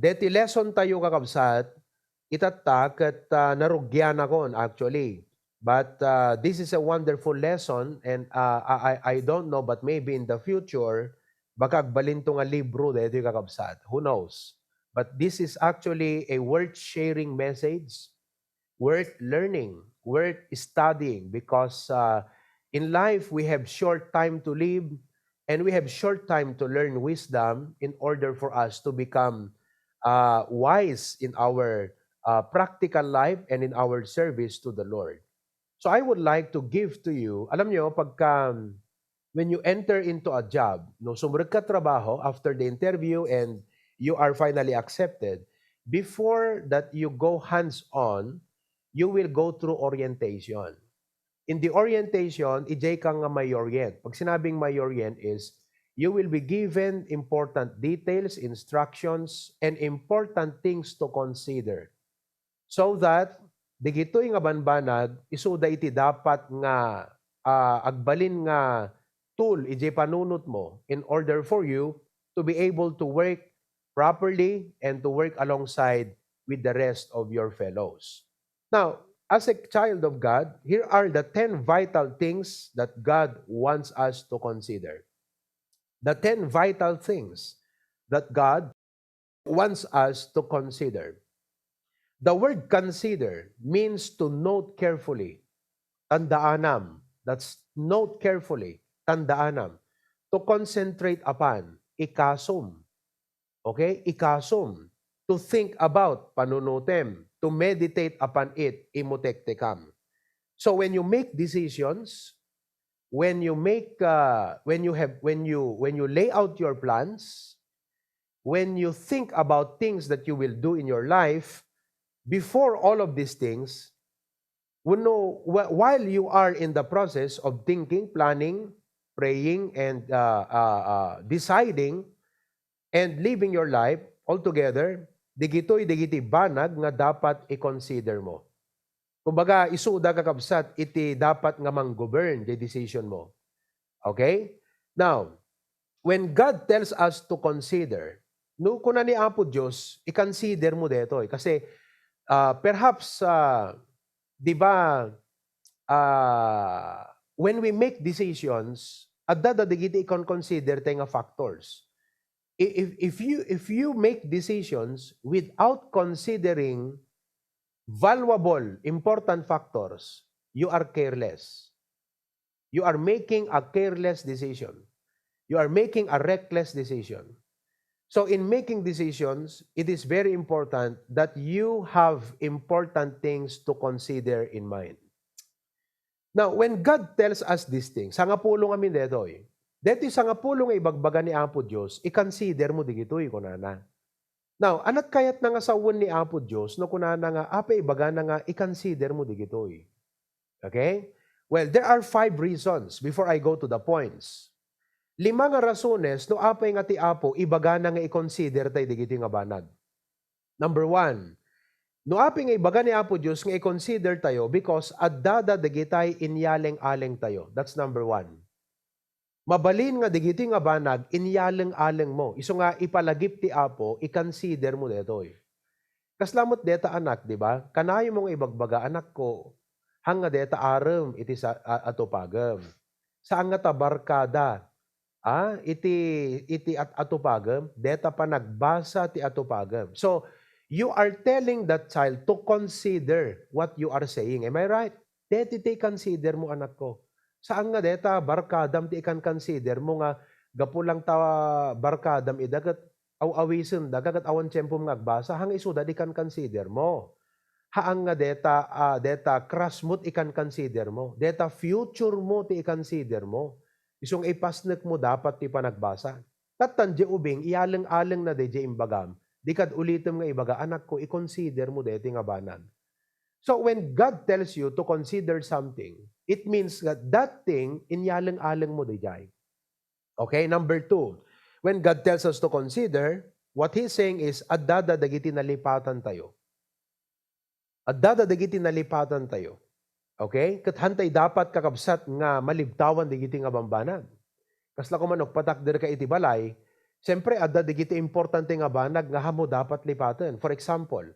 Deti lesson tayo kakabsat, itatak at narugyan ako actually. But this is a wonderful lesson and I don't know but maybe in the future, baka agbalinto nga libro deti kakabsat. Who knows? But this is actually a worth sharing message, worth learning, worth studying because in life we have short time to live and we have short time to learn wisdom in order for us to become wise in our practical life and in our service to the Lord. So I would like to give to you, alam nyo, pagka when you enter into a job, no, sumunod ka trabaho after the interview and you are finally accepted, before that you go hands-on, you will go through orientation. In the orientation, ijay ka nga may orient. Pag sinabing may orient is, you will be given important details, instructions, and important things to consider. So that, digito'y nga banbanag, isuda iti dapat nga agbalin nga tool, ijay panunot mo in order for you to be able to work properly and to work alongside with the rest of your fellows. Now, as a child of God, here are the 10 vital things that God wants us to consider. The 10 vital things that God wants us to consider. The word consider means to note carefully, tandaanam. That's note carefully, tandaanam. To concentrate upon, ikasum. Okay? Ikasum. To think about, panunutem. To meditate upon it, imutektekam. So when you make decisions, when you lay out your plans, when you think about things that you will do in your life, before all of these things, while you are in the process of thinking, planning, praying, and deciding, and living your life altogether, digiti banag nga dapat i-consider mo. Kumbaga, isuda kakabsat, iti dapat nga mang-govern the decision mo. Okay? Now, when God tells us to consider, no, kuna ni Apo Diyos, i-consider mo dito. Kasi, perhaps, di ba, when we make decisions, at dadadigiti i-consider tayo nga factors. If you make decisions without considering valuable, important factors, you are careless. You are making a careless decision. You are making a reckless decision. So in making decisions, it is very important that you have important things to consider in mind. Now, when God tells us these things, sangapulong amin dito dito sangapulong ay ibagbaga ni Apo Diyos, i-consider mo digito'y kunana. Now, anat kayat na nga sawon ni Apo Diyos, no kunana nga, ape ibaga na nga, i-consider mo digito'y. Okay? Well, there are 5 reasons before I go to the points. 5 nga rasones, no apay nga ti Apo, ibaga na nga i-consider tayo digiti nga banag. Number 1, no apay nga ibaga ni Apo Diyos nga i-consider tayo because addada digitay inyaleng-aleng tayo. That's number 1. Mabalin nga digiti nga banag, inyaleng-aleng mo. Iso nga ipalagip ti Apo, i-consider mo detoy. Kaslamot deta anak, di ba? Kanayo mong ibagbaga, anak ko, hanga deta arem, iti sa atupagem. Saan nga tabarkada? Iti atupagem, deta pa nagbasa ti atupagem. So, you are telling that child to consider what you are saying. Am I right? Deti consider mo, anak ko. Saan nga deta barkadam ti ikan consider mo nga gapulang ta barkadam idagat awawisen dagagat awan tiyempo magbasa hang isuda di kan consider mo. Haang nga deta krasmut ikan consider mo. Deta future mo ti i-consider mo. Isong ipasnek mo dapat ti panagbasa. Tatan di ubing iyaleng-aleng na di imbagam. Di kad ulitem nga ibaga anak ko i-consider mo deti nga banag. So when God tells you to consider something, it means that that thing, inyaleng-aleng mo dijay. Okay, number 2. When God tells us to consider, what He's saying is, addada dagiti nalipatan tayo. Addada dagiti nalipatan tayo. Okay? Kathantay dapat kakabsat nga malibtawan dagiti nga bambanag. Kasla ko manok patakder ka iti balay, Siyempre, adda digiti importante nga banag nga hamo dapat lipatan. For example,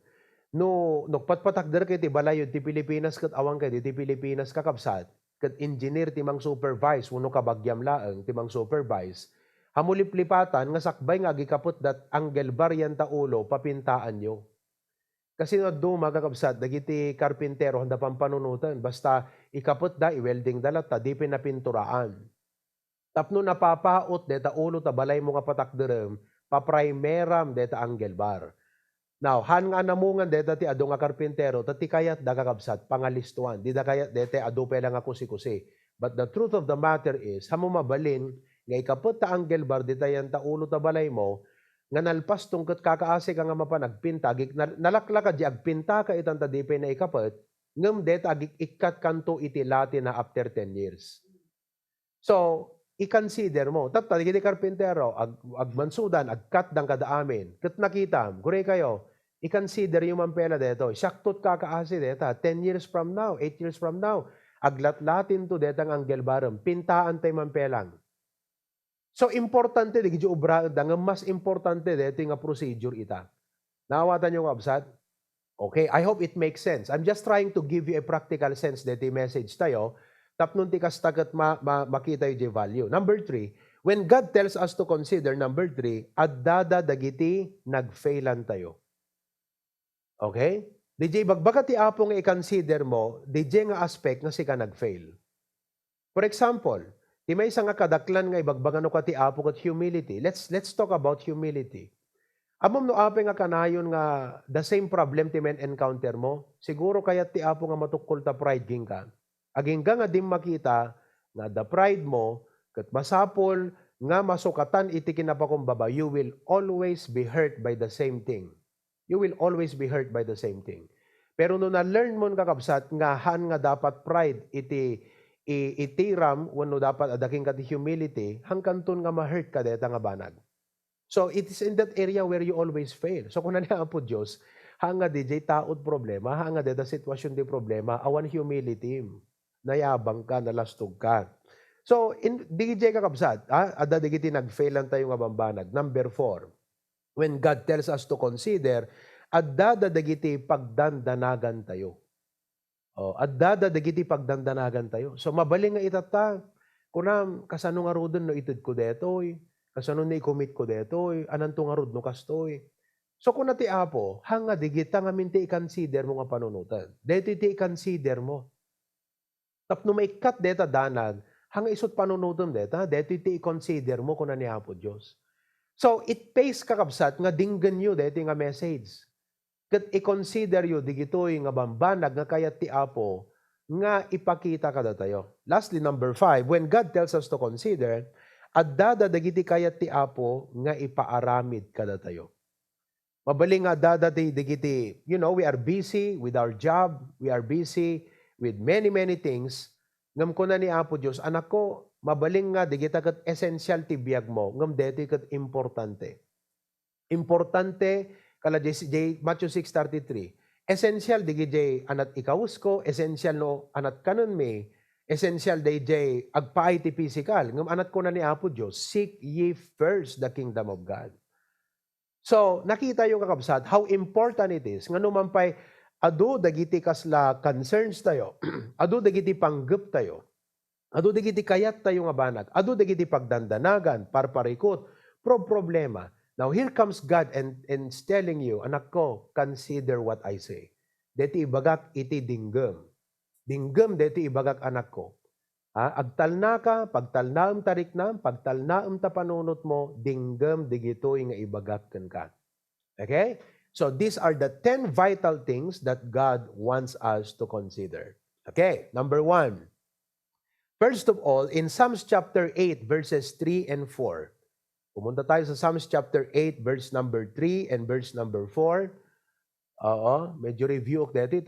no patpatakder kay ti balayod ti Pilipinas ket awang kay ti Pilipinas kakabsat, ket engineer ti mang supervise wenno kabagyam laeng ti mang supervise, hamo liplipatan nga sakbay nga gikaput dat angle bar yan ta ulo papintaan nyo. Kasi no duma kakabsat dagiti karpintero handa pampanunutan basta ikaput da i-welding dalat ta di pinapinturaan. Tapno napapaot deta ulo ta balay mo nga patakderem, paprimeram deta angle bar. Now, han nga namungan deta ti adu nga karpintero, tati kayat da kakabsat pangalistuan, di da kayat dete adu pela nga kusi-kusi. But the truth of the matter is, hamo mabalin, nga ikapot ta angle bar, di tayan ta ulo ta balay mo, nga nalpas tungkot kakaase ka nga mapanagpinta, nalaklaka di agpinta ka itang tadipe na ikapot, ngem deta agik ikat kanto iti lati na after 10 years. So, i-consider mo. Tapos, digiti karpintero, agmansudan, agkat dang kadaamin. Kat nakitam, gure kayo, i-consider yung mampela deto. Saktot kakaasi deta, 10 years from now, 8 years from now, aglat-latin to detang anggel barem, pintaan tayo mampelang. So, importante, digiti ubra, dang mas importante deto nga procedure ita. Nawatan yung absat? Okay, I hope it makes sense. I'm just trying to give you a practical sense deto message tayo, tapnon ti kastagat makita yung value. Number 3, when God tells us to consider, number 3, addada dagiti nagfailan tayo. Okay? DJ bagbaga ti apo nga i-consider mo, DJ nga aspect nga si ka nagfail. For example, ti may nga kadaklan nga ibagbagan ka ti apo kat humility. Let's talk about humility. Amom no ape nga kanayon nga the same problem ti men encounter mo, siguro kayat ti apo nga matukol ta pride ging ka. Aging nga dim makita nga the pride mo ket masapol nga masukatan iti kinapakumbaba, you will always be hurt by the same thing. You will always be hurt by the same thing. Pero no na-learn mo kakabsat nga han nga dapat pride itiram wenno dapat adaking kati humility, hangkanton nga ma-hurt ka deta nga banag. So it is in that area where you always fail. So kung naniya po Diyos, hanga DJ taot problema, hanga deta sitwasyon di problema, awan humility. Nayabang ka, nalastog ka. So, in DJ kakabsat, ada digiti nag-failan tayo nga bambanag. Number 4, when God tells us to consider, adda dagiti pagdandanagan tayo. Adda dagiti pagdandanagan tayo. So, mabaling nga itata, kunam, kasano nga rodon no itud ko detoy, kasano na i-commit ko detoy, ananto nga rod no kastoy. So, kung nati apo, hanga digita nga minti i-consider mo nga panunutan. Dito iti i-consider mo. Tapno may kat deta danag, hanga isot panunutom deta, dito iti i-consider mo kung naniya po Diyos. So, it pays kakabsat nga dinggan nyo dito nga message. Kat i-consider nyo digitoy nga bambanag nga kayat ti apo nga ipakita kada tayo. Lastly, number 5, when God tells us to consider, adda dagiti kayat ti apo nga ipaaramid kada tayo. Mabaling nga adda digiti, we are busy with our job, we are busy with many things, ngam ko na ni Apo Diyos, anak ko, mabaling nga, di kita kat essential ti biyag mo, ngam deti kat importante. Importante, kala Matthew 6:33, essential di gijay anat ikawus ko, essential no anat kanon me, essential di jay agpaay ti physical, ngam anat ko na ni Apo Diyos, seek ye first the kingdom of God. So, nakita yung kakabsat, how important it is, nga numampay, adu dagiti kasla concerns tayo, adu dagiti panggep tayo, adu dagiti kayat tayo nga banag, adu dagiti pagdandanagan, parparikot, problema. Now here comes God and telling you, anak ko, consider what I say. Deti ibagak iti dinggem. Dinggem deti ibagak anak ko. Agtalna ka, pagtalnaam tariknam, pagtalnaam tapanunot mo, dinggem digitoy nga ibagak ken ka. Okay? So these are the 10 vital things that God wants us to consider. Okay, number 1. First of all, in Psalms chapter 8, verses 3 and 4. Pumunta tayo sa Psalms chapter 8, verse number 3 and verse number 4. Medyo review ko dito.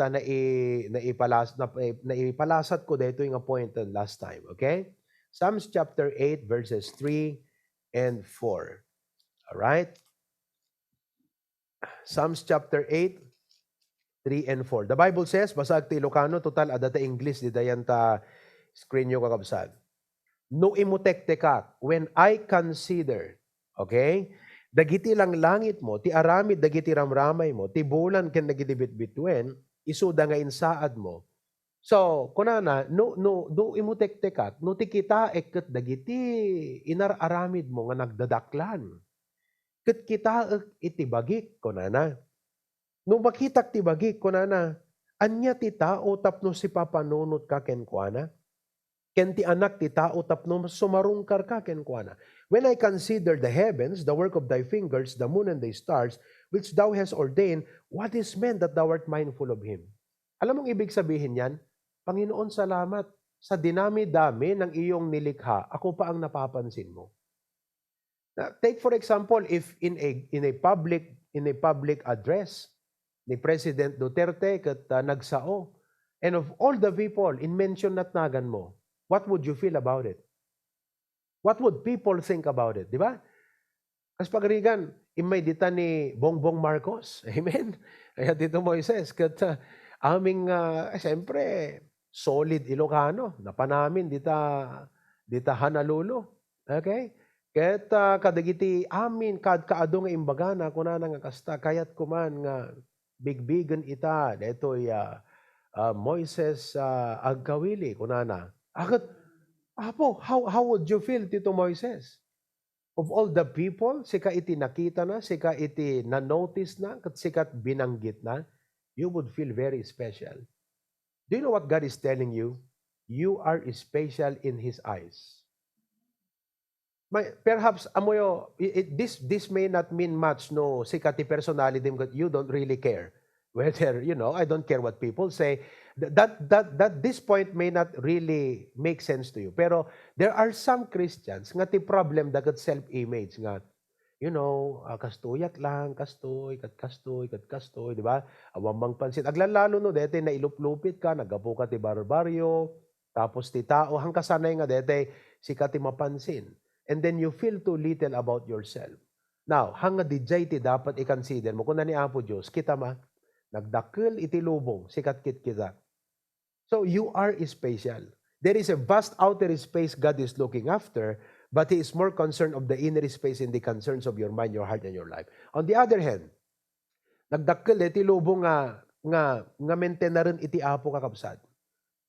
Naipalasat ko dito yung point last time. Okay? Psalms chapter 8, verses 3 and 4. Alright? Psalms chapter 8, 3 and 4. The Bible says, basag ti Ilocano, total adata English, di dayan ta screen nyo kakabsad. No imutek tekak, when I consider Okay? Dagiti lang langit mo, ti aramid dagiti ramramay mo, ti bulan ken dagiti bitbituen, isuda nga insaad mo. So, kunana, no imutektekak, no ti kita eket dagiti inararamid mo nga nagdadaklan. Ket kita iti bagik, kunana. No makitak ti bagik, kunana, anya ti tao tapno si papanunot ka kenkwana? Ken ti anak ti tao tapno sumarungkar ka kenkwana. When I consider the heavens, the work of thy fingers, the moon and the stars, which thou hast ordained, what is man that thou art mindful of him? Alam mong ibig sabihin yan? Panginoon, salamat. Sa dinami-dami ng iyong nilikha, ako pa ang napapansin mo. Now, take for example, if in a public address ni President Duterte ket nagsao, and of all the people in mention natnagan mo, what would you feel about it? What would people think about it? Di ba? As pagrigan, imay dita ni Bongbong Marcos. Amen? Kaya dito Moises, kat aming, siyempre, solid Ilocano. Napanamin dita Honolulu. Okay? Ket kadagiti amin kaado nga imbaga na kuna nga kasta kayat kuman nga bigbigan ita detoy Moises agkawili kunana. Akat apo how would you feel Tito Moises? Of all the people, sika iti nakita na, sika iti na-notice na, kat sikat binanggit na, you would feel very special. Do you know what God is telling you? You are special in His eyes. Perhaps amoyo this may not mean much no sikati personality but you don't really care whether I don't care what people say that this point may not really make sense to you pero there are some Christians nga ti problem dagat self-image nga kastuyat lang kastoy kat kastoy di ba awang pansin aglalalo no dete na iluplupit ka nagapo ka ti barbaryo tapos ti tao hangkasanay nga dete sikati mapansin. And then you feel too little about yourself. Now, hanga dijay ti dapat i-consider mo. Kung na ni Apo Diyos, kita ma, nagdakil iti lubong, sikat kit kita. So, you are special. There is a vast outer space God is looking after, but He is more concerned of the inner space and the concerns of your mind, your heart, and your life. On the other hand, nagdakil iti lubong nga maintain na rin iti Apo kakabsat.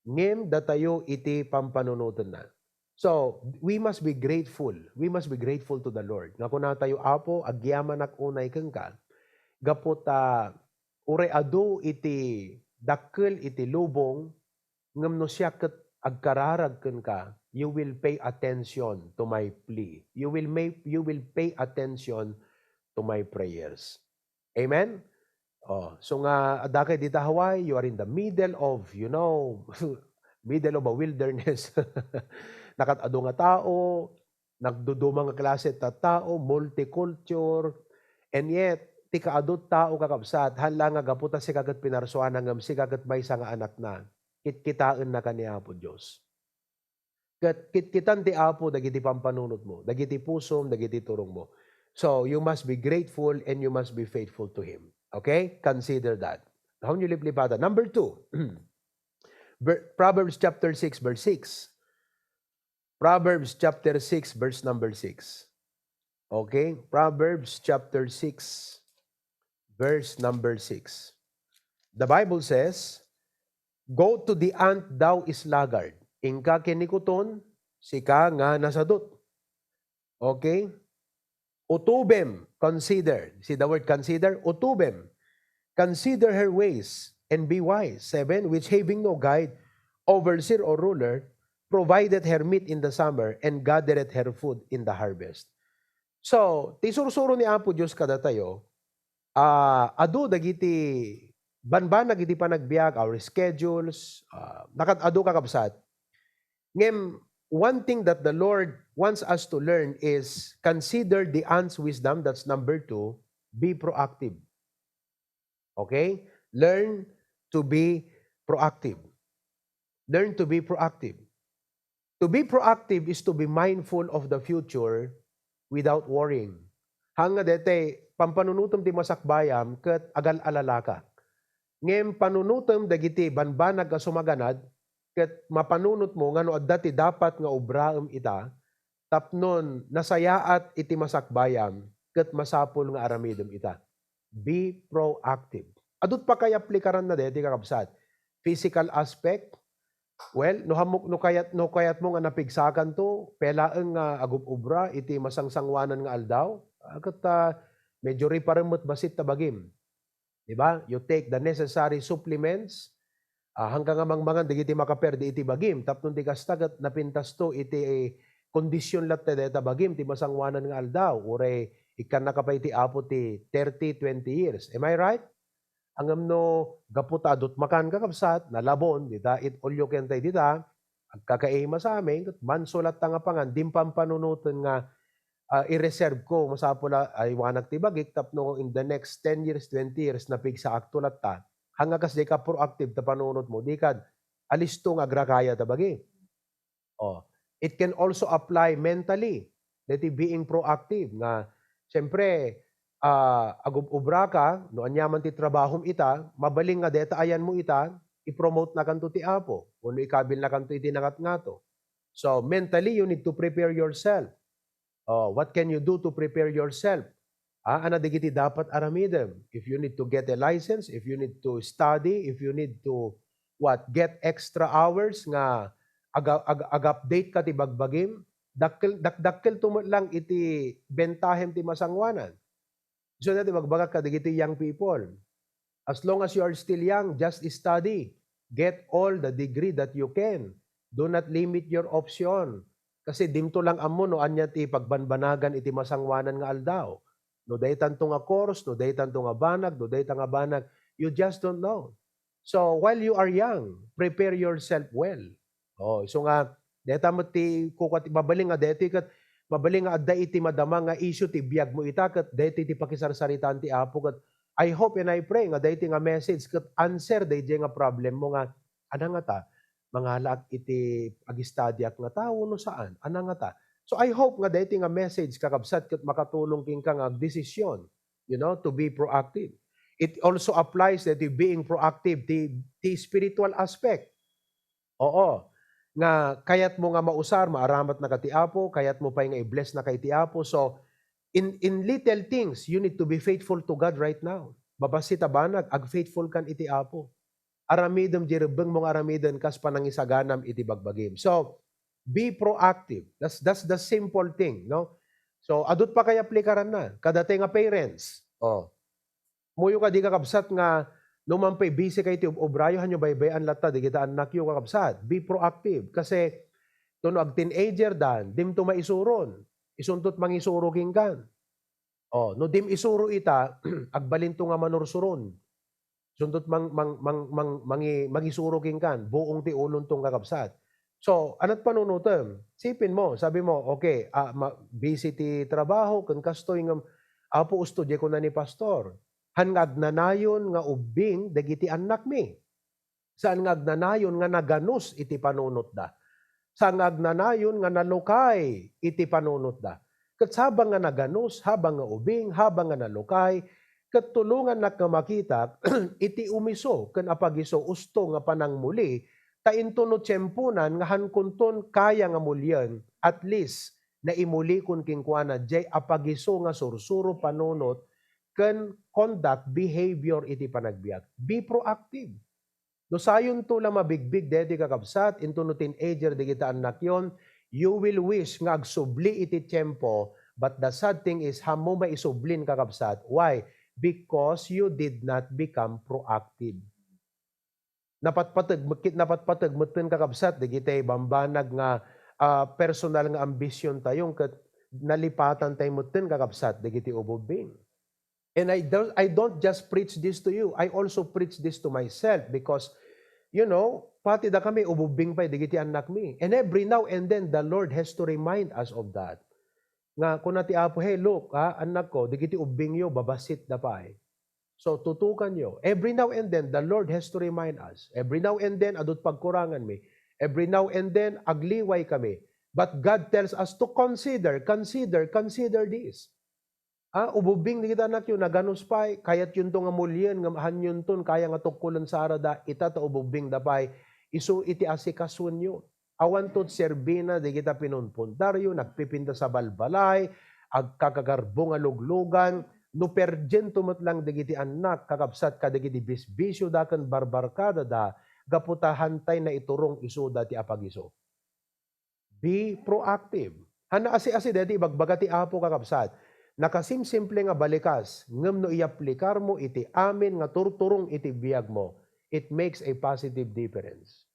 Ngem datayo iti pampanunutan na. So, we must be grateful. We must be grateful to the Lord. Nga kuna tayo, Apo, agyaman ak unay kang ka. Gapot ure adu iti dakkel iti lubong, ngam no siya ket agkararag kang ka, you will pay attention to my plea. You will pay attention to my prayers. Amen? So nga, adakay dita Hawaii, you are in the middle of, middle of a wilderness. Nakatado nga tao, nagdudumang nga klase ta tao, multiculture, and yet, ti kaadot tao kakabsat, hala nga gaputa si kagat pinarsuan ngam si kagat may nga anak na, kitkitaan na kaniya po Diyos. Kitkitan ti Apo, dagiti pampanunot mo, dagiti pusom, dagiti turong mo. So, you must be grateful and you must be faithful to Him. Okay? Consider that. How nyo liplipata? Number 2, Proverbs chapter 6, verse 6. Proverbs chapter 6, verse number 6. Okay? Proverbs chapter 6, verse number 6. The Bible says, go to the ant thou is laggard. Ingka kinikuton, sika nga nasadot. Okay? Utubem, consider. See the word consider? Utubem. Consider her ways and be wise. 7, which having no guide, overseer or ruler, provided her meat in the summer and gathered her food in the harvest. So, tisursuro ni Apo Diyos kada tayo, adu dagiti banbanag iti panagbiag, our schedules, nakatado kakabsat. Ngem, one thing that the Lord wants us to learn is consider the ant's wisdom, that's number 2, be proactive. Okay? Learn to be proactive. Learn to be proactive. To be proactive is to be mindful of the future without worrying. Hanga dete, pampanunutom ti masakbayam, ket agal-alala ka. Ngem panunutom dagiti banbanag ka sumaganad, ket mapanunot mo, ngano adda ti dapat nga obraem ita, tapnon nasayaat iti masakbayam, ket masapul nga aramidem ita. Be proactive. Adut pa kay aplikaran na deti kakabsat. Physical aspect, well, no kayat mo nga napigsakan to, pelaeng nga agub-ubra iti masangsangwanan nga aldaw, ket medyo riparemot basit tabagim. Diba? You take the necessary supplements, hanggang amang digiti makaperdi iti bagim, tapnon di kastagat napintas to iti kondisyon lat deta bagim, ti masangwanan nga aldaw, ure ikan nakapay ti apo ti 30, 20 years. Am I right? Angam no gaputadot makan kakabsat, nalabon, dita, it all you can take dita, agkakaima sa amin, mansulat nga pangan, dimpam panunutan nga i-reserve ko, masapula ay wanag ti bagik, tapno in the next 10 years, 20 years, napig sa aktulat ta, hanga kas di ka proactive ta panunot mo, di ka alisto nga agrakaya ta bagi. It can also apply mentally, that being proactive, nga, siyempre, agub-ubra ka, no anyaman ti trabahom ita, mabaling nga deta ayan mo ita, i-promote na kanto ti apo, o ikabil na kanto iti nangat ngato. So, mentally, you need to prepare yourself. What can you do to prepare yourself? Ana digiti dapat aramidem. If you need to get a license, if you need to study, if you need to get extra hours nga ag-update ka ti bagbagim, dakkel tumot lang iti bentahem ti masangwanan. So dati magbaga ka digiti young people. As long as you are still young, just study. Get all the degree that you can. Do not limit your option. Kasi dimto lang amo no anya ti pagbanbanagan iti masangwanan nga aldaw. No daytan to nga course, no daytan to nga banag, no daytan nga banag, you just don't know. So while you are young, prepare yourself well. So nga deta mo ti kukat mabaling nga deti ket mabaling nga adda iti madama nga issue ti biag mo ita ket deti ti pakisarsaritan ti apo ket I hope and I pray nga deti nga message ket answer dayjay nga problem mo nga ana nga ta mangalak iti agistadyak nga tawo no saan ana nga ta. So I hope nga daytoy nga message kakabsat ket makatulong king ka nga desisyon, to be proactive. It also applies that being proactive the spiritual aspect. Nga kayat mo nga mausar, maaramat na kati apo, kayat mo pa nga i-bless na kay ti apo. So in little things, you need to be faithful to God right now. Babasi tabanag, ag-faithful kan iti apo. Aramidem jirebeng mong aramiden kas panangisaganam iti bagbagim. So, be proactive. That's the simple thing, no? So, adut pa kay aplikaran na. Kadate nga parents. Muyo ka di kakabsat nga numampay busy kay ti obrayo hanyo baybayan latta di kita anak yu kakabsat. Be proactive kasi tuno ag teenager dan dim to maisuron. Isuntot mangisuro kinggan. No dim isuro ita agbalinto nga manursuron. Sundot mangisuro kinggan buong ti ulon tong kakabsat. So, anat panunutem? Sipin mo, sabi mo, okay, busy ti trabaho, kan kastoy nga, apo ustudye ko na ni pastor. Han nga agnanayon nga ubing, dagiti anak mi. Saan nga agnanayon nga naganus iti panunot da. Saan nga agnanayon nga nalukay iti panunot da. Kat habang nga naganus, habang nga ubing, habang nga nalukay, kat tulungan na kamakita, iti umiso, kan apagiso, usto nga panang muli, taintuno tiyempunan nga hankunton kaya nga mulyan, at least na imuli kun kingkuana jay apagiso nga sursuro panunot ken conduct behavior iti panagbiag. Be proactive. No sayon to lang mabigbig dedi kakabsat into no teenager di kita anak yon, you will wish nga agsubli iti tiyempo, but the sad thing is hamo maisublin kakabsat. Why? Because you did not become proactive. Napatpatag mutin kakabsat di kita bambanag nga personal nga ambisyon tayong ket nalipatan tayo mutin kakabsat di kita ububing. And I don't just preach this to you, I also preach this to myself because pati da kami ububing pa di kita anak mi. And every now and then the Lord has to remind us of that. Nga kung nati apo, hey look, anak ko, di kita ubing yo babasit da pa eh. So, tutukan nyo. Every now and then, the Lord has to remind us. Every now and then, adot pagkurangan mi. Every now and then, agliway kami. But God tells us to consider this. Ububing ni kita anak yun, naganus pa'y, kayat yun to nga mulyan, nga mahan yun ton, kaya nga tukulan sa arada, ita ta ububing dapay, isu iti asikasun yun. Awan tot serbina, di kita pinunpuntaryo, nagpipinda sa balbalay, ag kakagarbong aluglugan, no perjen tumot lang digiti anak, kakabsat ka digiti bisbisyo dakan barbarkada da, gaputahantay na iturong iso dati apagiso. Be proactive. Hana asi dati ibagbaga ti apo kakabsat. Nakasimsimple nga balikas, ngem no iaplikar mo iti amin nga turturong iti biyag mo, it makes a positive difference.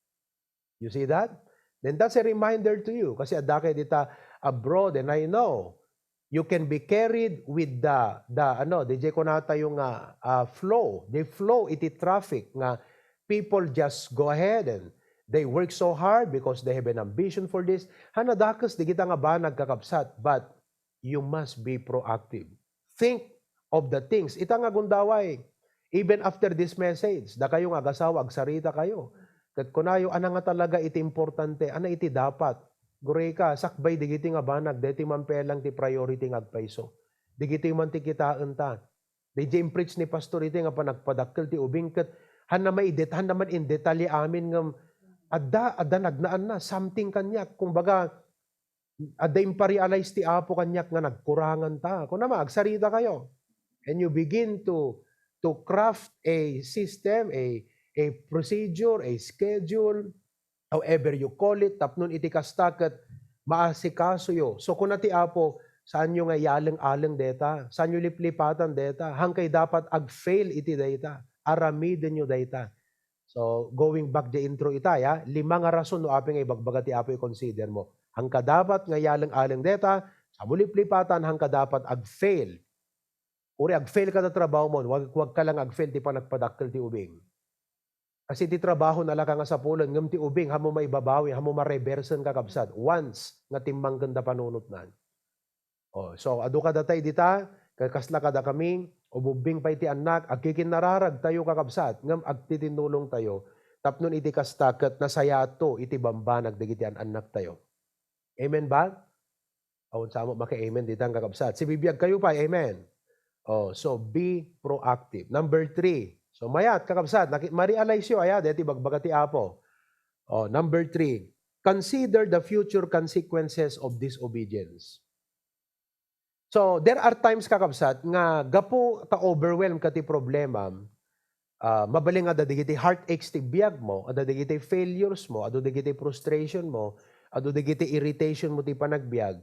You see that? Then that's a reminder to you. Kasi adake dita abroad, and I know, you can be carried with DJ ko nata yung flow. They flow iti traffic nga people just go ahead and they work so hard because they have an ambition for this. Hanadakas di kita nga ba nagkakapsat, but you must be proactive. Think of the things. Ita nga gundaway, even after this message, da kayo nga agasawa, agsarita kayo. Kat kunayo, ana nga talaga iti importante, ana iti dapat. Gure ka, sakbay, digiti nga banag, deti mampelang ti priority nga agpaiso. Digiti man ti kitaan ta. Di preach ni pastor iti nga panagpadakkel ti ubing kat, han naman in detalye amin nga, adda nagnaan na, something kanyak, kumbaga, adda imparialize ti apo kanyak nga nagkurangan ta. Kung naman, agsarita kayo. And you begin to craft a system, a procedure, a schedule, however you call it, tapnon iti kastaket, maasikaso yo. So kung nati apo, saan nyo nga yalang-alang deta? Saan nyo liplipatan deta? Hangkay dapat ag-fail iti deta. Aramiden nyo deta. So, going back the intro itay, 5 nga rason no aping ibagbaga ti apo i-consider mo. Hangka dapat nga yalang-alang deta, sa muliplipatan, hangka dapat ag-fail. Uri ag-fail ka na trabaho mo, wag ka lang ag-fail ti panagpadakkel ti ubing. Kasi ti trabaho na lang nga sa pulan, ngam ti ubing, hamo maibabawi, hamo ma-reversen kakabsat. Once, nga timbang ganda panunot na. So, adu ka datay dita, kakasla kada kami, ububing pa iti anak, agkikinararag tayo kakabsat, ngam agtitinulong tayo, tapnon iti kastaket na sayato, iti bambanag, digiti anak tayo. Amen ba? Awon sa mo, maki-amen dita ang kakabsat. Si bibiyag kayo pa, amen. So, be proactive. Number 3, so mayat, kakabsat, ma-realize yun, deti bagbagati apo. Number 3, consider the future consequences of disobedience. So, there are times, kakabsat, nga gapo ta-overwhelm ka ti problema, mabaling nga dadigiti heartaches ti biyag mo, dadigiti failures mo, dadigiti frustration mo, dadigiti irritation mo ti panagbiag,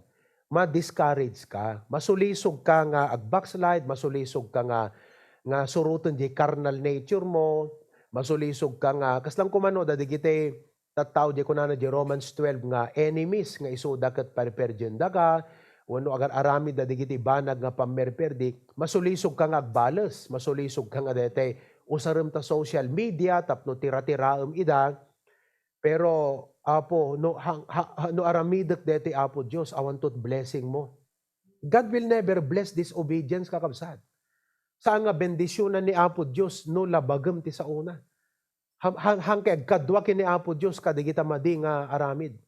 ma-discourage ka, masulisog ka nga ag-backslide, masulisog ka nga suruton di carnal nature mo, masulisog ka nga, kaslang kumano, dadigiti tattaw di kunana di Romans 12 nga enemies nga isuda ket perperjenda ka, wano agar arami dadigiti banag nga pammerperdi, masulisog ka nga agbalas, masulisog ka nga dete usarem ta social media tapno tira-tiraem ida, pero apo no aramidek dete apo Dios awan tot blessing mo. God will never bless disobedience kakabsat. Saan nga bendisyonan ni apo Dios no labagem ti sauna. Hangke agkadwa kini apo Dios kadigita madi nga aramid.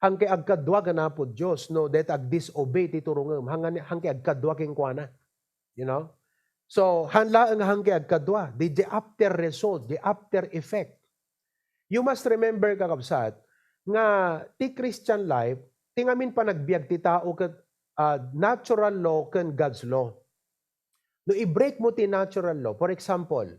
Hangke agkadwa gana po Diyos, no, that ag-disobey ti turungem, hangke agkadwa king kuana. You know? So, hanla ang hangke agkadwa, the after result, the after effect. You must remember, kakabsat, nga ti Christian life, tingamin pa nagbiag ti tao ket natural law ken God's law. No, i-break mo ti natural law, for example,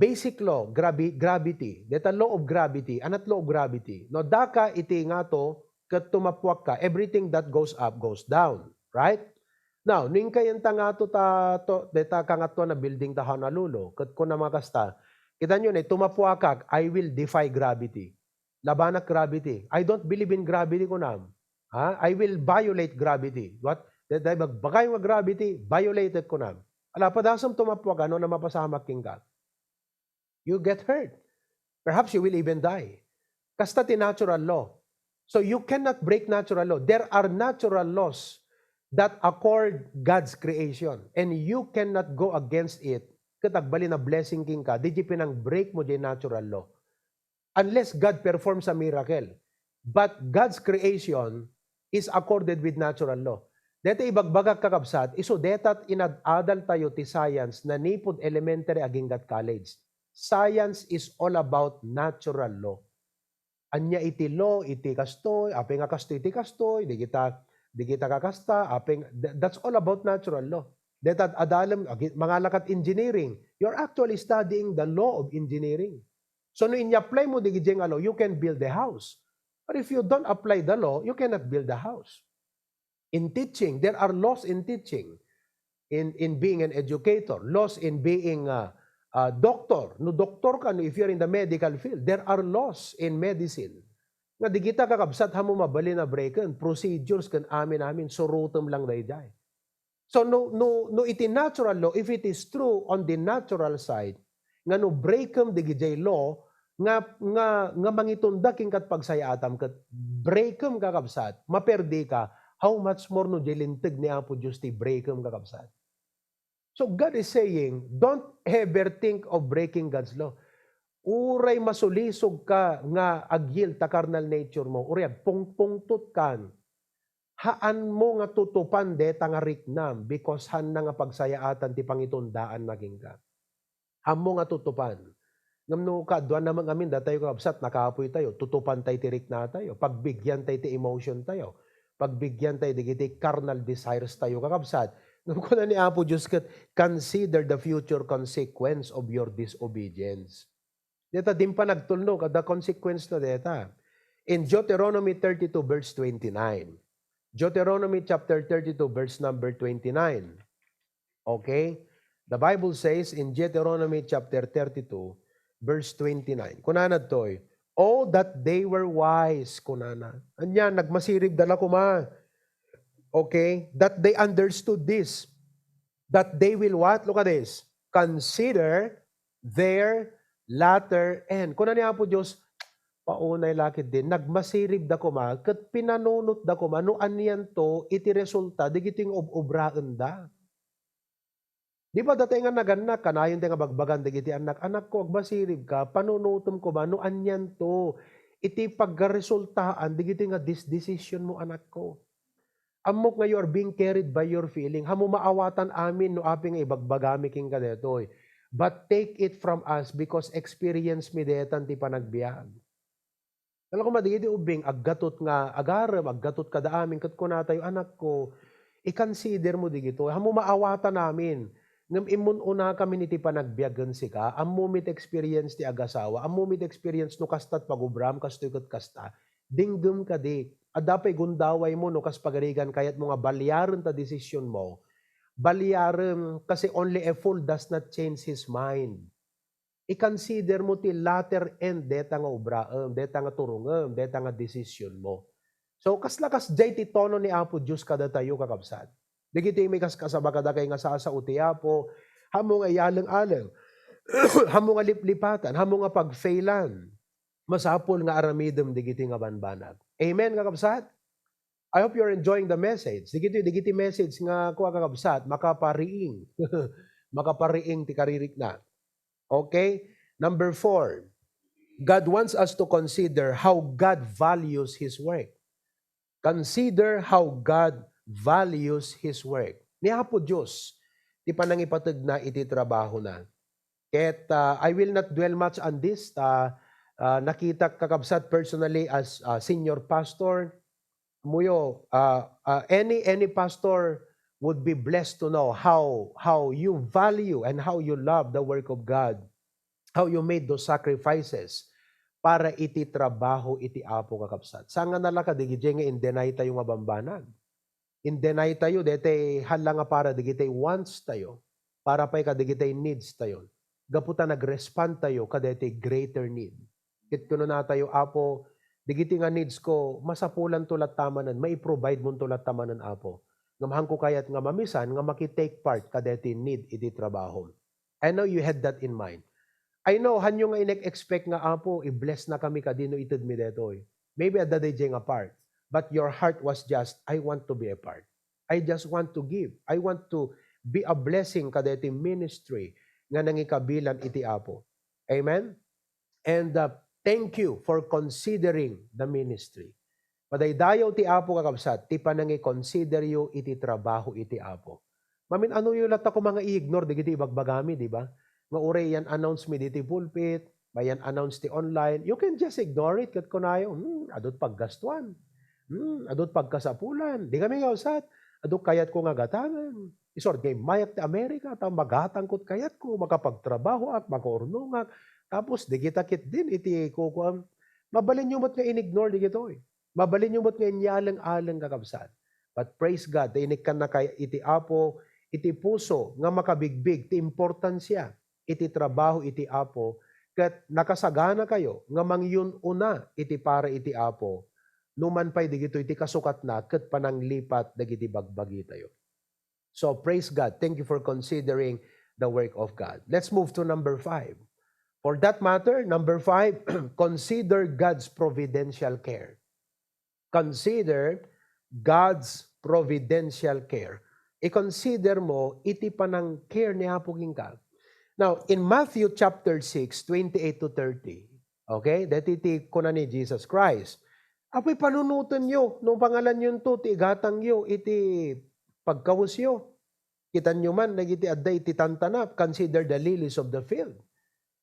basic law, gravity. Deta law of gravity. Anat law of gravity? No, daka iti nga to, kat tumapwak ka, everything that goes up goes down. Right? Now, ning kayan ta nga to, deta ka nga to na building ta Honolulu, kat ko na makasta, kita nyo na, tumapwak ka, I will defy gravity. Labanak gravity. I don't believe in gravity ko na. I will violate gravity. What? Deta magbagay nga gravity, violated ko na. Ala, padasam tumapwak, ano na mapasamak king ka. You get hurt. Perhaps you will even die. Kasta ti natural law. So you cannot break natural law. There are natural laws that accord God's creation. And you cannot go against it. Katagbali na blessing king ka, di pinang break mo di natural law. Unless God performs a miracle. But God's creation is accorded with natural law. Dito ibagbagag kakabsat, iso detat inadadal tayo ti science na nipod elementary aging college. Science is all about natural law. Anya iti law, iti kastoy, apeng nga kastoy iti kastoy, di kita kakasta, apeng, that's all about natural law. That adalam, mga engineering, you're actually studying the law of engineering. So no in-apply mo di nga law, you can build a house. But if you don't apply the law, you cannot build a house. In teaching, there are laws in teaching. In being an educator, laws in being a doctor. No doktor ka, no, if you're in the medical field, there are laws in medicine. Nga di kita kakabsat hamo mabali na breaken, procedures kan amin surutom lang dayjay. So no iti natural law, if it is true on the natural side, nga no breakem di gijay law, nga mangitunda king kat pagsayatam kat breakem kakabsat, maperdi ka, how much more no jilintag ni Apo Diyos ti breakem kakabsat. So God is saying, don't ever think of breaking God's law. Uray masulisog ka nga agyil ta carnal nature mo. Uray pungtut kan. Haan mo nga tutupan deta nga riknam because han na nga pagsayaatan ti pangitundaan naging ka. Han mo nga tutupan. Ngamno kadwa naman amin datayo kabsat nakapoy tayo. Tutupan tayo ti rikna tayo. Pagbigyan tayo ti emotion tayo. Pagbigyan tayo di carnal desires tayo kakabsat. Kung ni Apo Diyos kat, consider the future consequence of your disobedience. Deta din pa nagtulnog, the consequence na deta. In Deuteronomy 32 verse 29. Deuteronomy chapter 32 verse number 29. Okay? The Bible says in Deuteronomy chapter 32 verse 29. Kunanad to'y, oh, that they were wise, kunana. Anya, nagmasirib dala kuma. Okay? That they understood this. That they will what? Look at this. Consider their latter end. Kung niya po Diyos, paunay lakit din, nagmasirib da kuma, kat pinanunot da kuma, no aniyan to, iti resulta, di giting obraan da. Di ba dati nga naganak, kanayon nga bagbagan, di giti anak ko, agmasirib ka, panunutom ko ba, no aniyan to, iti pagresultaan, di giti nga decision mo anak ko. Amok nga you are being carried by your feeling. Hamo maawatan amin no aping ibagbagami king kadetoy. But take it from us because experience mi detan ti panagbiag. Kala ko madigidi ubing aggatot nga agaram aggatot kada amin ket kuna tayo anak ko i-consider mo digito. Hamo maawatan namin. Ngem imun una kami niti panagbiagan sika. Ammo mit experience ti agasawa. Ammo mit experience no kastat pagubram kastoy ket kasta. Dinggem kadi. Adapay gundaway mo no kas pagarigan kayat mo nga balyaran ta desisyon mo. Balyaran kasi only a fool does not change his mind. I-consider mo ti latter end deta nga obraem, deta nga turungem, deta nga desisyon mo. So kas jay ti tono ni Apo Diyos kada tayo kakabsat. Digiti may kasaba kada kay nga sa uti Apo, hamo nga yalang-alang, hamo nga liplipatan, hamo nga pagfailan. Masapol nga aramidem digiti nga banbanag. Amen kakabsat? I hope you're enjoying the message. Digiti message nga kuha kakabsat, makapariing. Makapariing ti karirik na. Okay? Number 4. God wants us to consider how God values His work. Consider how God values His work. Niya po Diyos, ti panangipatag na iti trabaho na. Ket I will not dwell much on this. Nakita kakabsat personally as senior pastor. Muyo, any pastor would be blessed to know how you value and how you love the work of God. How you made those sacrifices para iti trabaho iti Apo kakabsat. Sanga nalaka digiti nga indenay tayo nga bambanag. Indenay tayo dete hala nga para digiti wants tayo. Para pa'y kadigiti needs tayo. Gaputa nag-respond tayo kadete greater need. Kit kuno na tayo Apo, digiti nga needs ko, masapulan tulat tamanan, mai-provide mo tulat tamanan Apo. Ngamahang ko kayat nga mamisan, nga makitake part kadete need iti trabaho. I know you had that in mind. I know, hanyo nga inek-expect nga Apo, i-bless na kami kadino itid mi detoy. Maybe at the day nga part. But your heart was just, I want to be a part. I just want to give. I want to be a blessing kadete ministry nga nangikabilan iti Apo. Amen? And thank you for considering the ministry. Padaydayaw ti Apo kakabsat, ti panangi-consider you iti trabaho iti Apo. Ano yung lata ko mga i-ignore, digiti ibagbagami, di ba? Nga uray yan announce mi diti pulpit, Mayan announce ti online, you can just ignore it kat kunayo, adot paggastuan. Adot pagkasapulan. Di kami nga usat. Adot kayat ko nga gatangan. Isort kay mayat ti Amerika, ta magatangkot kayat ko, makapagtrabaho at makaurnong at tapos di kita kit din iti kukuam. Mabalin yung mat nga in-ignore di gito eh. Mabalin yung mat nga inyalang-alang kakabsat. But praise God, inikkan na kay iti apo, iti puso nga makabigbig, ti importansya, iti trabaho iti apo, kat nakasagana kayo, nga mangyun una iti para iti apo, numan pa'y digito iti kasukat na, kat pananglipat dagiti bagbagi tayo. So praise God. Thank you for considering the work of God. Let's move to number 5. For that matter, number 5, consider God's providential care. Consider God's providential care. I-consider mo, iti panang care ni Apo King. Now, in Matthew chapter 6, 28 to 30, okay, that iti kuna ni Jesus Christ, apoy panunutan nyo, nung pangalan yun to, ti igatang nyo, iti pagkawus nyo. Kitan nyo man, nagiti adday iti tantanap, consider the lilies of the field.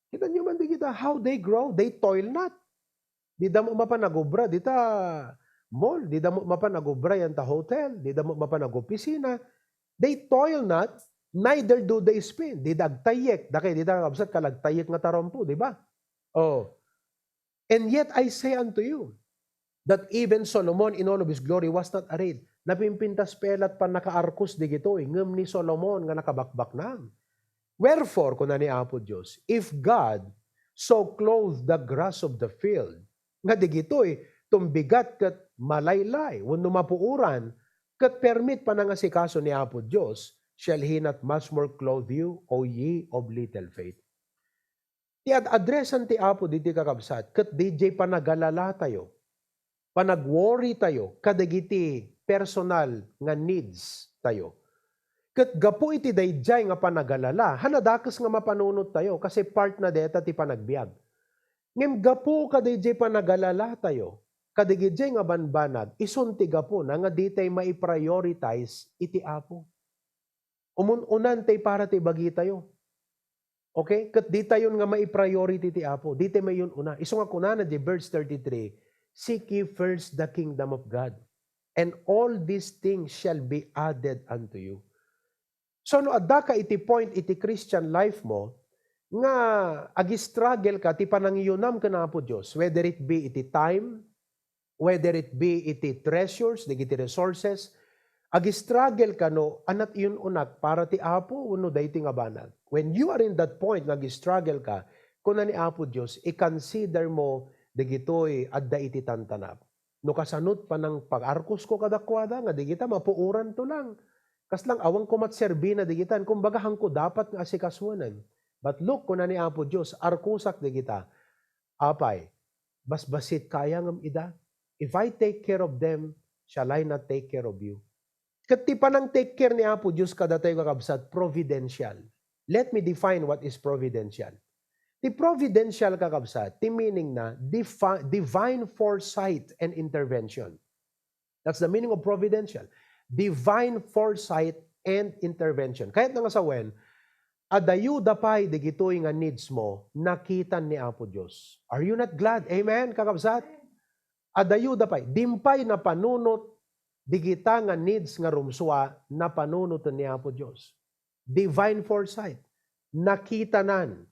Kitan nyo man, digita, how they grow, they toil not. Di damo mapanagubra, dita mall, di damo mapanagubra yan ta hotel, di damo mapanagopisina. They toil not, neither do they spin. Di dagtayek, dakay di dagabsat kalagtayek nga tarompo, di ba? Oh. And yet I say unto you, that even Solomon in all of his glory was not arrayed. Napimpintas pelat pa nakaarkus di gito, ngem ni Solomon nga nakabakbak na. Wherefore, kuna ni Apo Diyos, if God so clothe the grass of the field, nga di gito tumbigat kat malaylay, wano mapuuran, kat permit pa nangasikaso ni Apo Diyos, shall He not much more clothe you, O ye of little faith? Ti ad-addressan ti Apo diti kakabsat, kat DJ panagalala tayo, panag-worry tayo, kadagiti personal nga needs tayo. Kat gapo iti dayjay nga panagalala, hanadakas nga mapanunot tayo, kasi part na deta ti panagbiag. Ngem gapo kadayjay panagalala tayo, kadagiti nga banbanag, isunti gapo na nga di tayo mai-prioritize iti Apo. Unan tayo para tayo bagi tayo. Okay? Kat di tayo nga mai-priority ti Apo, di tayo may yun una. Iso nga kuna na di verse 33, seek ye first the kingdom of God, and all these things shall be added unto you. So no adda ka iti point iti Christian life mo, nga agi-struggle ka, ti panangiyunam ka na po Diyos, whether it be iti time, whether it be iti treasures, iti resources, agi-struggle ka no, anat yun unak, para ti Apo, uno dayti nga banag. When you are in that point, agi-struggle ka, kuna ni Apo Diyos, i-consider mo, digito'y adda iti tantanap. No kasanot pa ng pag-arkos ko kadakwada, nga digita, mapuuran to lang. Kas lang, awang kumatserbi na digitan, kumbaga hangko dapat nga asikaswanan. But look, kuna ni Apo Diyos, arkusak digita, apay, basbasit kaya ngam ida. If I take care of them, shall I not take care of you? Kati pa nang take care ni Apo Diyos kada tayo kakabsat, providential. Let me define what is providential. The providential kakabsat, the meaning na divine foresight and intervention. That's the meaning of providential. Divine foresight and intervention. Kahit nga sa wen, adayu dapay digitoy nga needs mo, nakitan ni Apo Diyos. Are you not glad? Amen, kakabsat? Adayu dapay, dimpay na panunot, digita nga needs nga rumswa, na panunot ni Apo Diyos. Divine foresight. Nakitanan.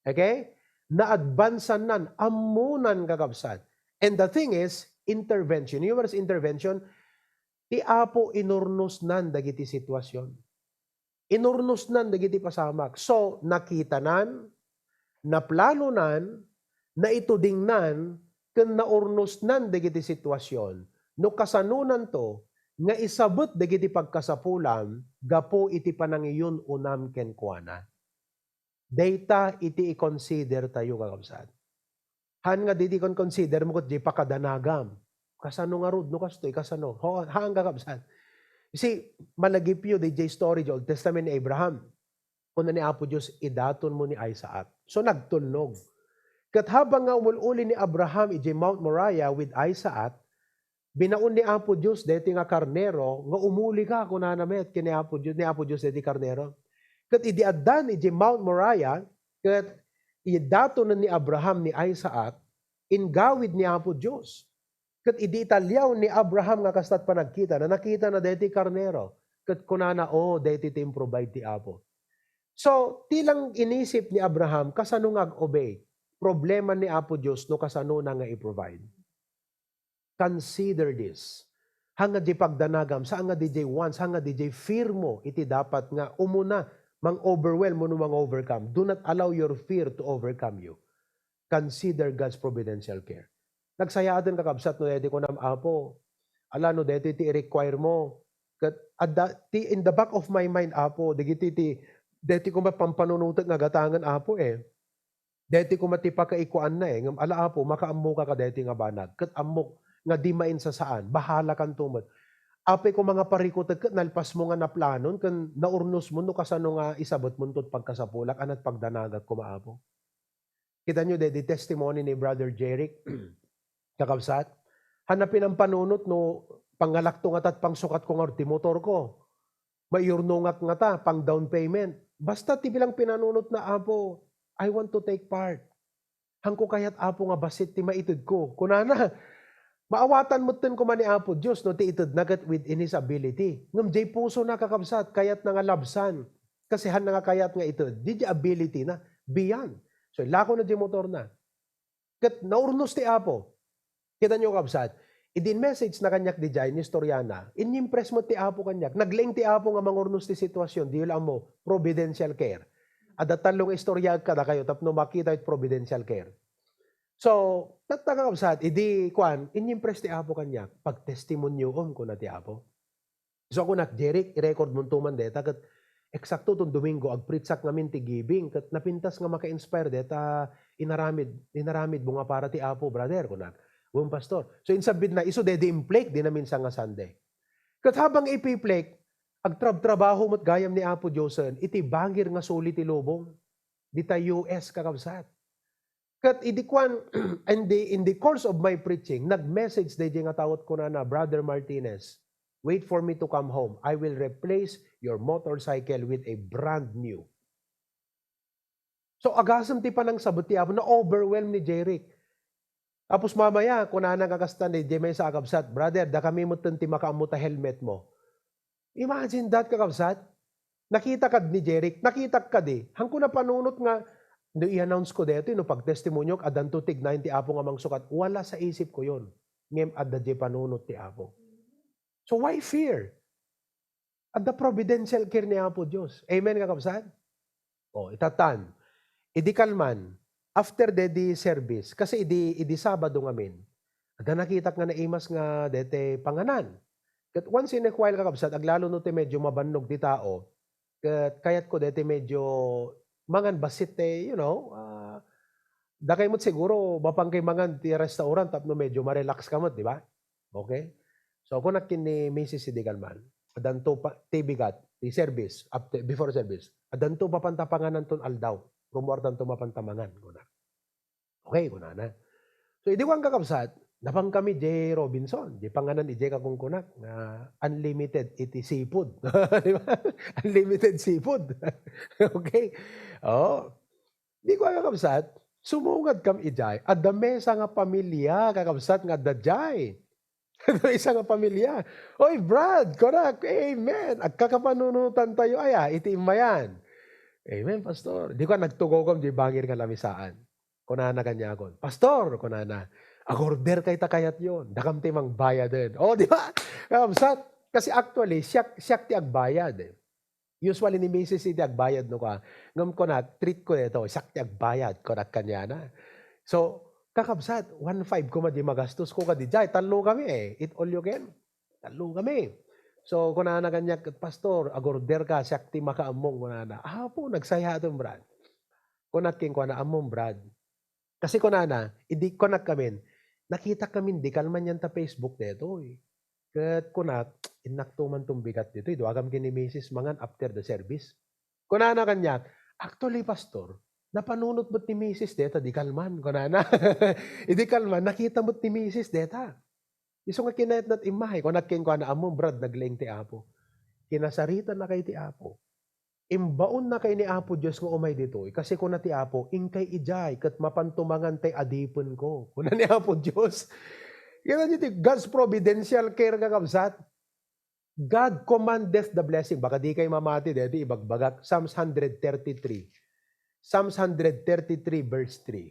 Okay? Na-advancean nan, amunan kakabsat. And the thing is, intervention. You know what is intervention? Ti Apo inurnos nan dagiti sitwasyon. Inurnos nan dagiti pasamak. So, nakitanan, naplanunan, naitudingnan, ken naurnos nan dagiti sitwasyon. No kasanunan to, nga isabot dagiti pagkasapulam, gapo iti panangiyon unam ken kuana. Data iti i-consider tayo kakabsat. Han nga diti kon consider mo ket di pakadanagam. Kasano nga rod no kastoy kasano. Haan kakabsat. You see, malagipyo di story di Old Testament ni Abraham. Kuna ni Apo Diyos, idaton mo ni Isaac. So nagtulnog. Kat habang nga umululi ni Abraham iti Mount Moriah with Isaac, binaon ni Apo Diyos deti nga karnero, nga umuli ka kuna namet kini Apo Diyos, ni Apo Diyos deti karnero. Kat idiaddan iti Mount Moriah, kat idato na ni Abraham ni Isaac, ingawid ni Apo Diyos. Kat idi italyaw ni Abraham nga kastat pa nagkita, na nakita na deti karnero. Kat kunana, deti tim provide ti Apo. So, tilang inisip ni Abraham, kasano nga obey. Problema ni Apo Diyos, no kasano na nga i-provide. Consider this. Hanga di pagdanagam, saan nga DJ once, hanga DJ fear mo, iti dapat nga umuna, mang-overwhelm mo no mang-overcome. Do not allow your fear to overcome you. Consider God's providential care. Nagsayaan kakabsat no deti ko nam Apo. Ala no deti ti i-require mo. In the back of my mind, Apo, deti ko mapampanunutag nga gatangan, Apo Deti ko matipakaikuan na ngam ala Apo, makaammo ka deti nga banag. Kat amok nga di main sa saan, bahala kan tumot. Ape ko mga parikotag kat nalpas mo nga na planon, kan naurnos mo no kasano nga isabot mo tot pagkasapulak, anat pagdanagat ko maapo. Kita nyo deti testimony ni Brother Jeric, kakabsat, hanapin ang panunot no, pangalakto nga tat pangsukat ko nga motor ko. Mayurnungat nga ta, pang down payment. Basta ti bilang pinanunot na Apo, I want to take part. Hangko kayat Apo nga basit ti maitud ko. Kunana, maawatan mo tin ko man ni Apo Diyos, no, ti itud nagat within His ability. Ngam jay puso na kakabsat, kayat na nga labsan. Kasi han na nga kayat nga itud. Di ability na, beyond. So, lako na di motor na. Kat naurnos ti Apo. Kita nyo kabsat, idin message na kanyak di jay, ni Storyana, inimpress mo ti Apo kanyak. Nagling ti Apo nga mangurnos ti sitwasyon, di lang mo, providential care. At talong istorya ka na kayo, tapno makita it providential care. So, tatagakabsat, idi, inimpress ti Apo kanyak, pag-testimonyo ko na ti Apo. So, ako Jeric, i-record mo tuman deta, kat eksakto itong Domingo, agpritsak namin ti giving, kat napintas nga maka-inspire deta, inaramid mo nga para ti Apo, brother, kunak. Pastor. So, insabid na, iso dedi implake, di namin sa nga Sunday. Kat habang ipiplake, agtrab-trabaho mo't gayam ni Apo Diyosen, iti bangir nga suli ti lubong, di ta US kakabsat. Kat idikwan, in the course of my preaching, nag-message di nga tawat ko na, Brother Martinez, wait for me to come home. I will replace your motorcycle with a brand new. So, agasam ti pa ng sabot ti Apo, na-overwhelm ni Jeric. Tapos mamaya, kung kakastan ni Jemay sa kakabsat, brother, da kami mo ti makaamuta helmet mo. Imagine that, kakabsat. Nakita ka ni Jeric, nakita ka di. Hangko na panunot nga, i-announce ko dito, pag-testimonyok, adanto tig 90 Apo nga mangsukat. Wala sa isip ko yon. Ngem adda di panunot ti Apo. So why fear? Adda providential care ni Apo Diyos. Amen, kakabsat? Itatan. Idi kalman. After the service, kasi idi Sabado ngamin, ada nakita nga naimas nga dete panganan. Kat once in a while kakabsat, aglalo no te medyo mabannog ti tao, kayat ko dete medyo mangan basit dakay mo't siguro mapangkay mangan ti restaurant tapno medyo ma-relax ka mo't, di ba? Okay? So ako nakin ni Mrs. Sidigalman, adanto pa ti bigat, ti service, before service, adanto papantapanganan ton aldaw. Rumortan tumapantamangan. Okay, kunana. So, idiwang kakabsat, napang kami J. Robinson. Di panganan ije kakungkunak na unlimited iti seafood. Di ba? Unlimited seafood. Okay? Di ko kakabsat, sumungad kam ijay. At the mesa nga pamilya, kakabsat nga dajay. Isa nga pamilya. Oy, Brad, korak, amen. Agkakapanunutan tayo, iti imayan. Amen, Pastor. Di ko nagtugogom, di bangir nga lamisaan. Kunana kanya ako. Pastor, kunana. Agorder kay takayat yon. Dakam timang bayad din. Di ba? Kasi actually, siyak ti agbayad. Usually ni Mrs. ti agbayad no ka. Ngam ko na, treat ko ito, siyak ti agbayad. Kunat kanya na. So, kakabsat, 1.5 ko di magastos ko ka di jay. Talo kami Eat all you can. Talo kami. So, kunana kanya, Pastor, agorder ka, siyakti makaamong, kunana. Po, nagsaya itong Brad. Kunat king kuna among Brad. Kasi kunana, hindi kunak kami, nakita kami, di kalman yan ta Facebook dito. Kat kunat, inakto man itong bigat dito. Agam kini Mrs. Mangan after the service. Kunana kanya, actually, Pastor, napanunot mo't ni Mrs. deta, di kalman, kunana. Hindi kalman, nakita mo't ni Mrs. deta. Iso nga kinayat nat imahe, kung nakin ko na among Brad, nagling ti Apo. Kinasaritan na kay ti Apo. Imbaon na kay ni Apo Diyos nga umay ditoy, kasi kuna ti Apo, ingkay ijay, kat mapantumangan tay adipon ko. Kuna ni Apo Diyos. Yan ti God's providential care nga kabsat. God commandeth the blessing. Baka di kayo mamati, dito ibagbagak. Psalms 133. Psalms 133 verse 3.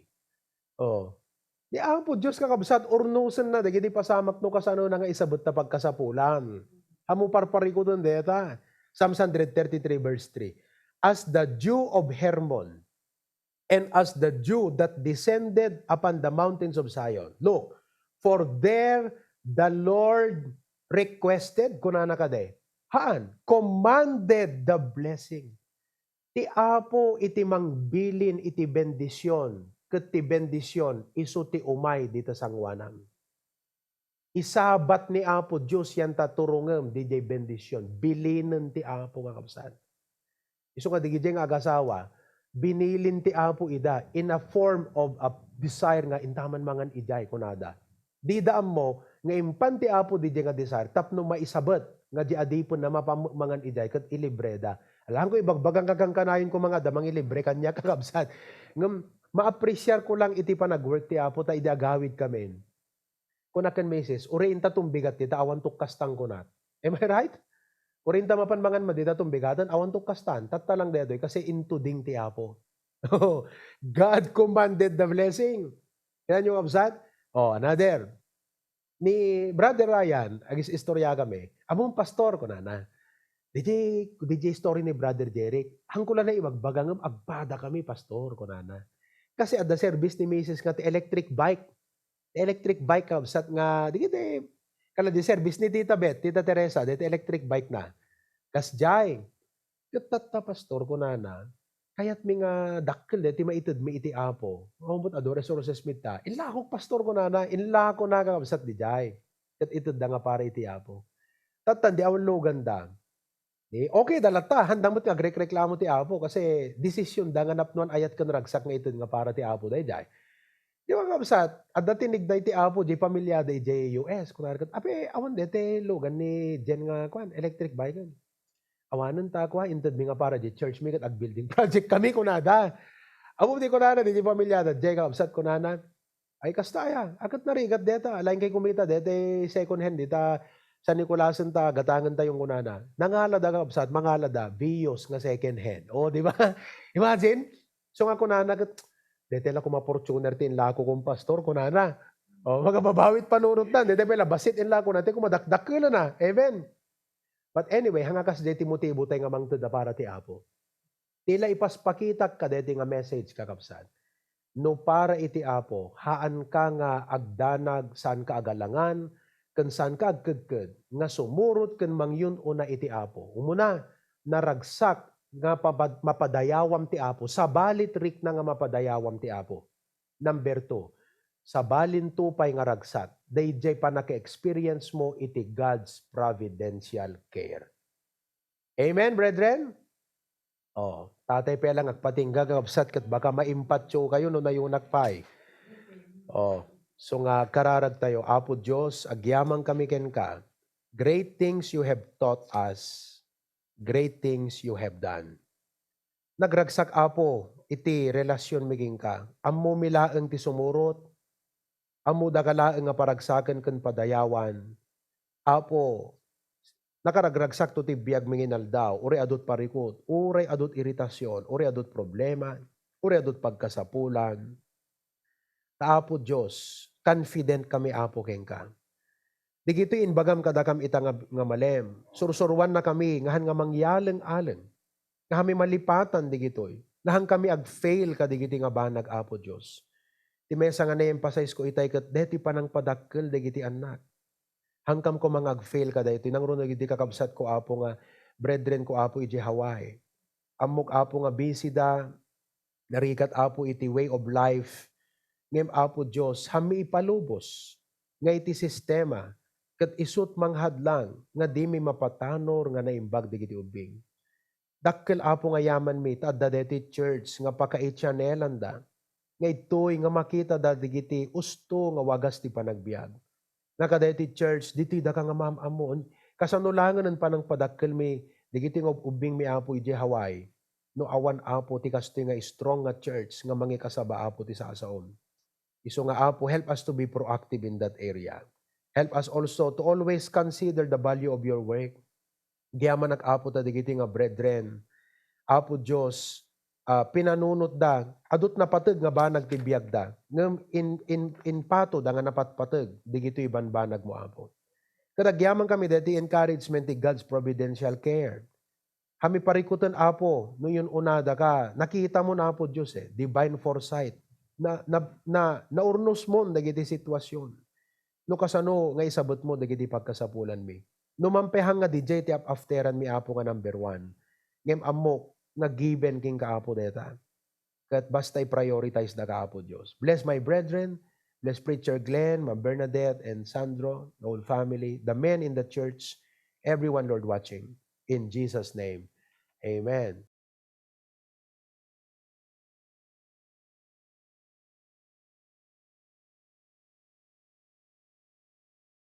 Oh. Di Apo Diyos kakabsat, urnusan na, dagiti pasamak no kasano na nga isabot na pagkasapulan. Hamu parpari ko dun deta. Psalms 133 verse 3. As the dew of Hermon, and as the dew that descended upon the mountains of Zion. Look, for there the Lord requested, kunana ka de, haan, commanded the blessing. Ti Apo iti mangbilin iti bendisyon, ket ti bendisyon isu ti umay dito sangwanam. Isabat ni Apo Diyos yan taturungem di jay bendisyon. Bilinen ti Apo nga kapsat. Isu nga di nga agasawa, binilin ti Apo ida in a form of a desire nga intaman mangan ijay kunada. Di daam mo, nga impan ti Apo di nga desire, tapno maisabot nga di adipon na mapamangan ijay kat ilibreda. Alam ko ibagbagang kagang kanayon ko mga damang ilibre kanya kakabsat. Ngam ma-appreciate ko lang iti panag-work ti Apo ta idagawid kami. Kunakan meses, uriin ta tumbigat ti ta awan tukkastang kunat. Am I right? Uriin ta mapanmangan madita tumbigatan awan tukkastan. Tatta lang dedoy kasi into ding ti Apo. God commanded the blessing. Yan yung absat. Oh, another. Ni Brother Ryan, agis istorya kami. Among pastor ko na. DJ story ni Brother Jeric. Hangkula na ibagbagang agbada kami pastor ko na. Kasi at the service ni Mrs. nga ti electric bike. Electric bike kabsat nga di kala di service ni Tita Beth, Tita Teresa, dito electric bike na. Kas jay. Katatta pastor ko na. Kayat mi nga dakkel dito maitid mi iti Apo. Humbot adore resources mita. Illa ko pastor ko na. Illa ko na kabsat di jay. Kat itid da nga para iti Apo. Tatan di awan logan da. Okay, dalata. Handang mo ti agrek-reklamo ti Apo kasi desisyon da nga napnuan ayat kan ragsak nga itid nga para ti Apo da jay. Di ba kabsat, at datinig da iti Apo, di pamilya da iti US. Kunwari kat, ape, awan dete logan ni Jen nga kwan, electric bike. Awanan ta kwa, intad mi nga para di church mi kat ag building project kami kunada. Amo di kunana, di pamilya da, di kabsat kunana. Ay kastaya, akat narigat deta, alain kay kumita, dete second hand, dita sa Nicolasan ta, gatangan ta yung kunana. Nangala da kabsat, mangala da, Vios nga second hand. O, di ba? Imagine? So nga kunana, dete la kuma Fortuner tin lako kong pastor kunana. O magababawit panunot na. Dete pala basit in lako natin kumadakdak ko na. Amen. But anyway, hangakas dete motibo tayo nga mangtod na para ti Apo. Tila ipaspakitak ka dete nga message kakapsan. No para iti Apo, haan ka nga agdanag saan ka agalangan, kan saan ka agkudkud, nga sumurot kan mangyun una iti Apo. Umuna, naragsak nga mapadayawam ti Apo, sabalit rik na nga mapadayawam ti Apo. Number 2, sabalin tupay nga ragsat, dayjay pa naka-experience mo iti God's providential care. Amen, brethren? Oh, tatay pa lang agpatingga gabsat kat baka maimpatyo kayo no nayunak pay. Oh, so nga kararag tayo, Apo Diyos, agyamang kami ken ka. Great things you have taught us. Great things you have done. Nagragsak Apo, iti relasyon miging ka. Ammo milaeng ti sumurot. Ammo dakalaeng nga paragsaken ken padayawan. Apo, nakaragragsak to ti biag minginaldaw. Uri adot parikot, uri adot iritasyon, uri adot problema, uri adot pagkasapulan. Ta Apo Diyos, confident kami Apo ken ka. Digito inbagam kadakam ita nga malem. Sursurwan na kami, ngahan nga mangyaleng-aleng. Nga kami malipatan digitoy. Ngahan kami ag-fail ka digiti nga banag Apo Diyos. Ti mesa nga na-emphasize ko itay kat deti panang padakkel digiti anak. Hangkam ko mga ag-fail ka dahito. Nangro digiti kakabsat ko Apo nga, brethren ko Apo iti Hawaii. Amok Apo nga busy da, narikat Apo iti way of life. Ngem Apo Diyos, hami ipalubos. Nga iti sistema, kat isut manghadlang nga di mi mapatanor nga naimbag digiti ubing. Dakkel Apo nga yaman mi tadda deti church nga pakaityanelan da. Nga itoy nga makita da digiti usto nga wagas ti panagbiag. Nga kadeti church diti da ka nga mamamon kasanulangan pa ng padakkel mi Digiti nga ubing mi apo ije Hawaii. No awan apo ti kasto nga strong nga church nga mangi kasaba apo ti saasaom. Iso nga apo, help us to be proactive in that area. Help us also to always consider the value of your work. Giyaman nag-apo ta digiti nga brethren. Apo Diyos, pinanunot da, adot na pateg nga banag ti biyag da. Ngem in pato da nga napatpateg, digito ibanbanag mo apo. Kadagyaman kami dati encouragement ti God's providential care. Kami parikutan apo, no yun unada ka, nakita mo na apo Diyos divine foresight. Naurnos mo dagiti sitwasyon. No kasano nga isabot mo dagiti pagkasapulan mi. No mampehang nga DJ ti afteran mi apo nga number 1. Ngem amok nga given king kaapo deta. Kat basta i-prioritize da kaapo Dios. Bless my brethren, bless Preacher Glenn, Ma Bernadette and Sandro, the whole family, the men in the church, everyone Lord watching. In Jesus' name, amen.